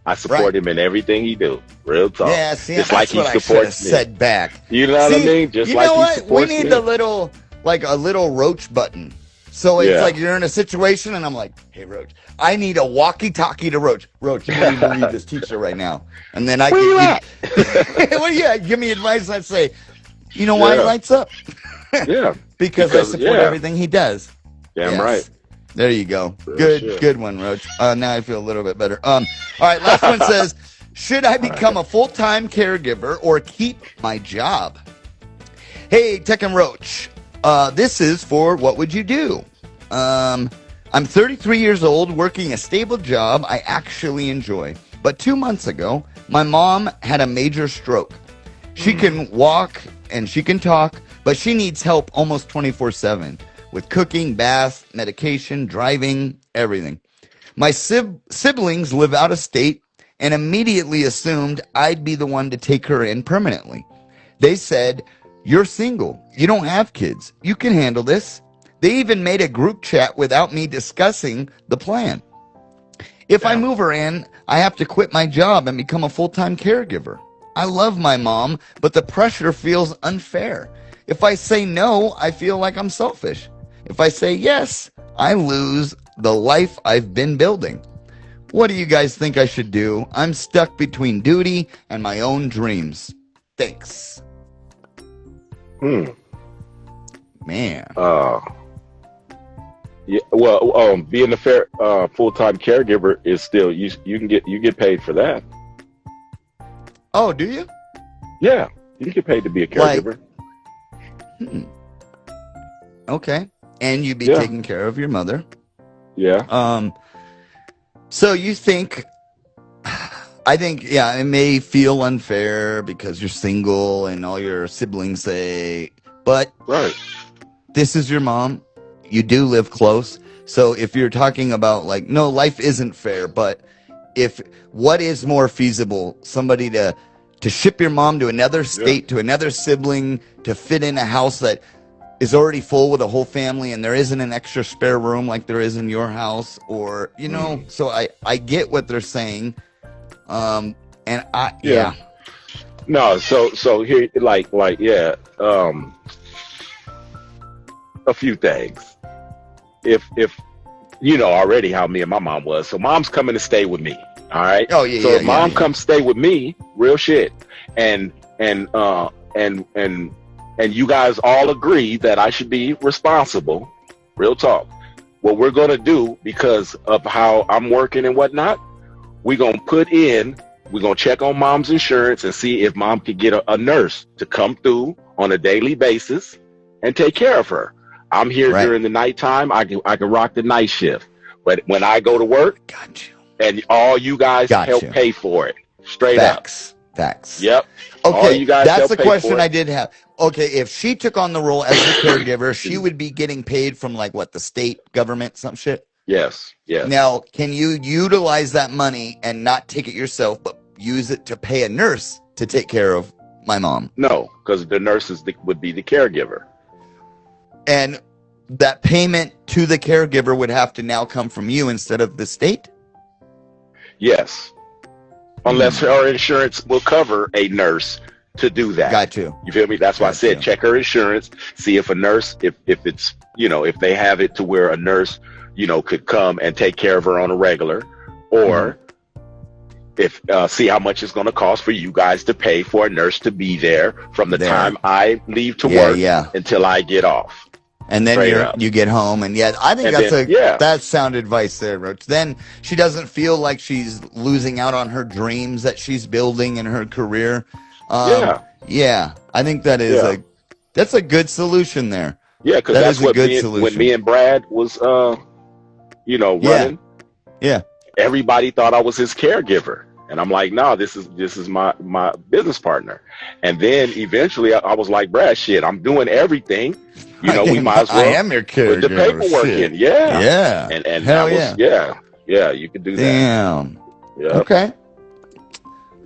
I support him in everything he do. Real talk. Yeah, see, just that's like what he supports me. Said back. You know what I mean? Just you like know he what? supports We need me. the little, like a little Roach button. So it's like you're in a situation and I'm like, hey, Roach, I need a walkie-talkie to Roach. Roach, you wouldn't even believe this teacher right now. And then Where you at? Well, yeah, give me advice. I'd say, you know why he lights up? Yeah. because I support everything he does. Damn right. There you go. Real shit. Good one, Roach. Now I feel a little bit better. All right, last one says, should I become a full-time caregiver or keep my job? Hey, Tech and Roach. This is for What Would You Do? I'm 33 years old, working a stable job I actually enjoy. But 2 months ago, my mom had a major stroke. She can walk and she can talk, but she needs help almost 24/7 with cooking, bath, medication, driving, everything. My siblings live out of state and immediately assumed I'd be the one to take her in permanently. They said, you're single. You don't have kids. You can handle this. They even made a group chat without me discussing the plan. If I move her in, I have to quit my job and become a full-time caregiver. I love my mom, but the pressure feels unfair. If I say no, I feel like I'm selfish. If I say yes, I lose the life I've been building. What do you guys think I should do? I'm stuck between duty and my own dreams. Thanks. Man. Yeah. Well, being a fair full-time caregiver is still you get paid for that. Oh, do you? Yeah, you get paid to be a caregiver. Okay. And you'd be taking care of your mother. Yeah. So you think, I think, it may feel unfair because you're single and all your siblings say, but this is your mom. You do live close. So if you're talking about like, no, life isn't fair, but what is more feasible, somebody to ship your mom to another state, to another sibling, to fit in a house that is already full with a whole family and there isn't an extra spare room like there is in your house, or, so I get what they're saying. No, so here, a few things. If you know already how me and my mom was, so mom's coming to stay with me. All right. Oh yeah. So if mom comes stay with me, real shit, and you guys all agree that I should be responsible. Real talk. What we're gonna do, because of how I'm working and whatnot, we're gonna check on mom's insurance and see if mom could get a nurse to come through on a daily basis and take care of her. I'm here during the nighttime. I can rock the night shift, but when I go to work, and all you guys help pay for it. Straight up. Facts. Yep. Okay, all you guys that's the question I did have. Okay, if she took on the role as a caregiver, she would be getting paid from like what, the state government, some shit? Yes. Now, can you utilize that money and not take it yourself, but use it to pay a nurse to take care of my mom? No, because the nurses would be the caregiver. And that payment to the caregiver would have to now come from you instead of the state? Yes. Unless her insurance will cover a nurse to do that. Got you. You feel me? That's why I said check her insurance, see if a nurse, if it's, if they have it to where a nurse, could come and take care of her on a regular, or if see how much it's going to cost for you guys to pay for a nurse to be there from the time I leave to work until I get off. And then you get home, and I think that's sound advice there, Roach. Then she doesn't feel like she's losing out on her dreams that she's building in her career. I think that is that's a good solution there. Yeah, because that's what when me and Brad was, running. Yeah. everybody thought I was his caregiver. And I'm like, no, this is my business partner. And then eventually I was like, Brad, shit, I'm doing everything. You know, we might as well I am your caregiver. put the paperwork shit. in. Yeah. Yeah. And hell that was, yeah, you could do that. Damn. Yeah. Okay.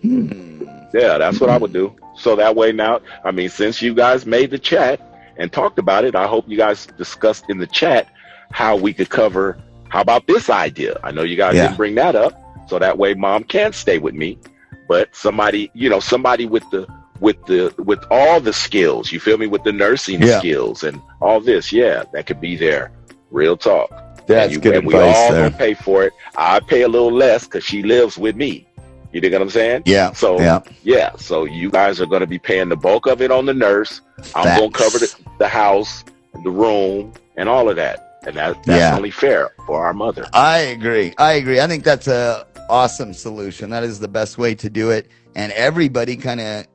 Yeah, that's what I would do. So that way now, I mean, since you guys made the chat and talked about it, I hope you guys discussed in the chat how we could cover, how about this idea? I know you guys didn't bring that up. So that way mom can stay with me, but somebody, you know, somebody with all the skills, you feel me, with the nursing skills and all this. Yeah, that could be there. Real talk. That's good advice. We all gonna pay for it. I pay a little less because she lives with me. You dig what I'm saying? Yeah. So so you guys are going to be paying the bulk of it on the nurse. I'm going to cover the house, the room, and all of that. And that's only fair for our mother. I agree. I think that's a awesome solution. That is the best way to do it. And everybody kind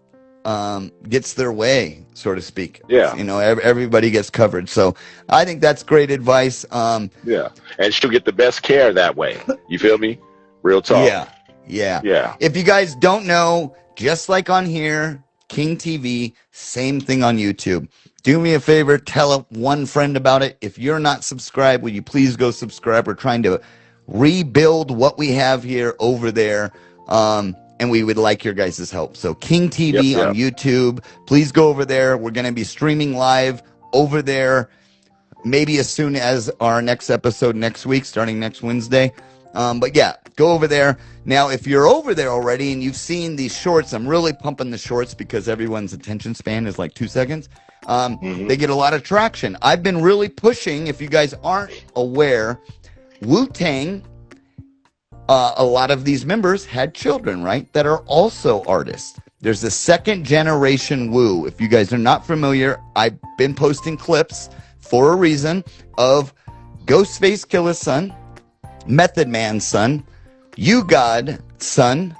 of gets their way, so to speak. Yeah. You know, everybody gets covered. So I think that's great advice. Yeah. And she'll get the best care that way. You feel me? Real talk. Yeah. If you guys don't know, just like on here, Kingtv, same thing on YouTube. Do me a favor, tell one friend about it. If you're not subscribed, will you please go subscribe? We're trying to rebuild what we have here over there, and we would like your guys' help. So Kingtv on YouTube, please go over there. We're going to be streaming live over there, maybe as soon as our next episode next week, starting next Wednesday. But yeah, go over there. Now, if you're over there already and you've seen these shorts, I'm really pumping the shorts because everyone's attention span is like 2 seconds. They get a lot of traction. I've been really pushing, if you guys aren't aware, Wu-Tang, a lot of these members had children, right, that are also artists. There's the second generation Wu. If you guys are not familiar, I've been posting clips for a reason of Ghostface Killer's son, Method Man's son, You God son,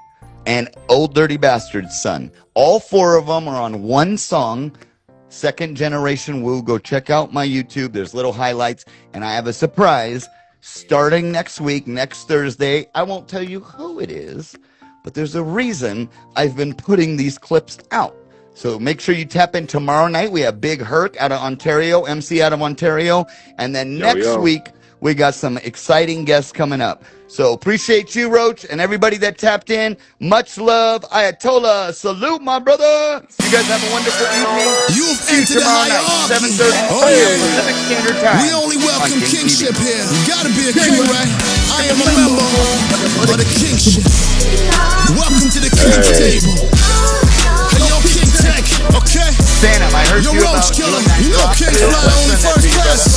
and Old Dirty Bastard's son. All 4 of them are on one song, Second Generation Wu. Go check out my YouTube. There's little highlights, and I have a surprise starting next week, next Thursday. I won't tell you who it is, but there's a reason I've been putting these clips out. So make sure you tap in tomorrow night. We have Big Herc out of Ontario, MC out of Ontario, and then next week, we got some exciting guests coming up. So appreciate you, Roach, and everybody that tapped in. Much love. Ayatollah. Salute, my brother. You guys have a wonderful evening. You've entered the hierarchy. 7:30 p.m. Pacific Standard Time. We only welcome kingship here. You gotta be a king, right? I am a member of the kingship. Welcome to the king's table. Hey, yo, King Tech, okay? Phantom, I heard Yo, you about Roachkilla, you know King's fly only first class.